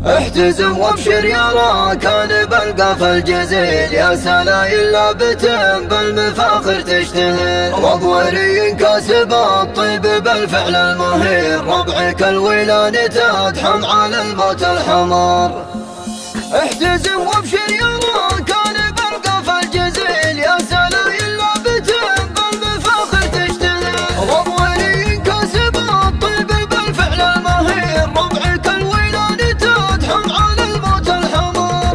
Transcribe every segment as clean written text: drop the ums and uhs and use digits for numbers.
احتزم وابشر يا راكان بالقاف الجزيل، يا سلايل لابتن بالمفاخر تشتهر، وضوري كاسب الطيب بالفعل المهير، ربعك الولادة تدحم على الموت الحمار. احتزم وابشر يا راكان بالقاف الجزيل، يا سلايل لابتن بالمفاخر تشتهر، وضوري كاسب الطيب بالفعل المهير، ربعك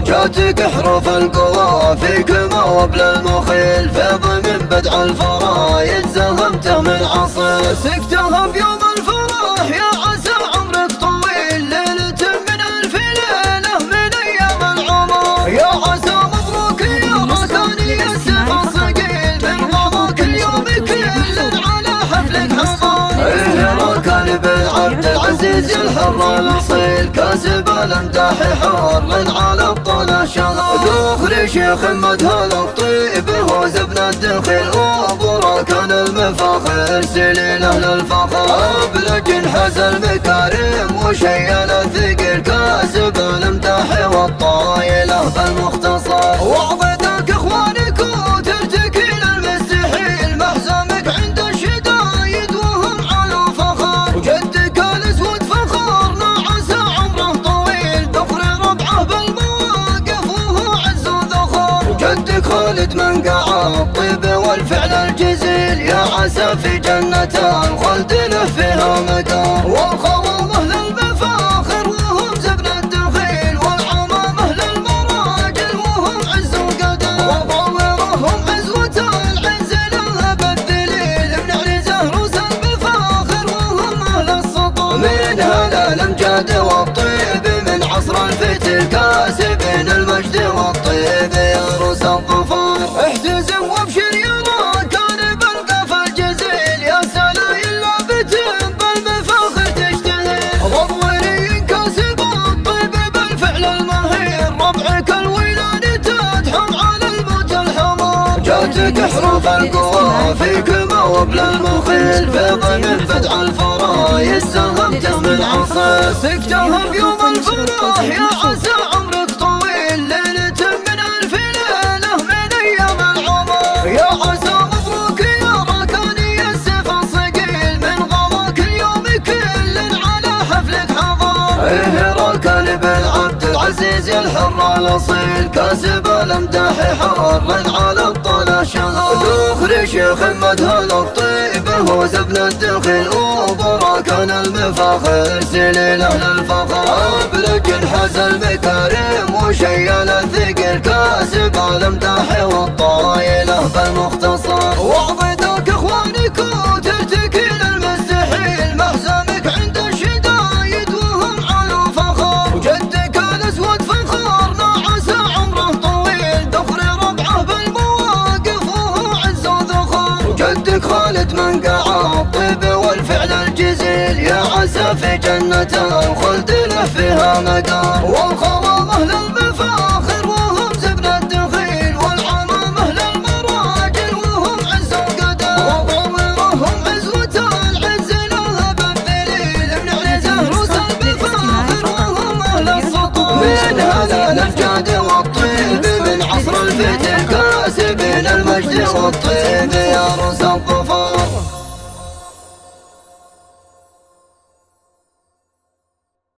جاتك احرف القوى فيكما وبل المخيل، فيض من بدع الفرايد زهمته من عصر، سكتها بيوم الفرح يا عسى عمرك طويل، ليلة من ألف ليلة من أيام العمر، يا عسى مبروك يا راكاني السيف الصقيل، من غضاك اليوم كل على حفلك حصار. إيه راكان بالعبد العزيز الحر الأصيل، كاسب الامداح حار على الطلا شهر، دخل شيخ مدهل الطيب هو زبن الدخيل، وابو راكان المفاخر سليل اهل الفخر، ابلج انحاز المكارم وشيل الثقيل، كاسب الامداح والطايله بالمختصر، وعضدك اخوانك وترتكي للمستحيل، محزمك عند الشدايد وهم على فخر، وجدك الاسود فخرنا عسى عمره طويل، دخل ربعه بالمواقف وهو عز وذخر، وجدك خالد منقع الطيب والفعل الجزيل، يا عسى في جنة الخلد له فيها مقام، والخوام اهل المفاخر وهم زبن الدخيل، والعمام اهل المراجل وهم عز وقدام، وضوئهم عزوة العز لها بالذليل، من زهروس المفاخر وهم اهل السطور، من هذا الامجاد والطيب من عصر الفتل، كاسبين المجد والطيب يا روس الظفر. احتزم وابشر يا راكان بالقاف الجزيل، يا سلايل لابتن بالمفاخر تشتهر، وضوري كاسب الطيب بالفعل المهير، ربعك الولادة تدحم على الموت الحمار، جاتك احرف القوى فيكما وبل المخيل، فيض من بدع الفرايد زهمته من عصر، سكتها بيوم الفرح يا عسى عمرك طويل، ليلة من ألف ليلة من أيام العمر، يا عسى مبروك يا راكاني السيف الصقيل، من غضاك اليوم كل على حفلك حضر. إيه راكان بالعبد العزيز الحر الأصيل، كاسب الامداح حار على الطلا شهر، دخل شيخ مدهل الطيب هو زبن الدخيل، وابو راكان المفاخر سليل اهل الفخر، ابلج انحاز المكارم وشيل الثقيل، كاسب الامداح والطايله بالمختصر، وعضدك اخوانك وترتكي للمستحيل، محزمك عند الشدايد وهم على فخر، وجدك الاسود فخرنا عسى عمره طويل، دخل ربعه بالمواقف وهو عز وذخر، وجدك خالد منقع الطيب والفعل الجزيل، يا عسى في جنة الخلد له فيها مقام، والخوام اهل المفاخر وهم زبن الدخيل، والعمام اهل المراجل وهم عز وقدام، وضوئهم عزوة العز لها بالذليل، من زهروس المفاخر وهم اهل السطور، من هذا الامجاد والطيب من عصر الفتل، كاسبين المجد والطيب يا روس الظفر.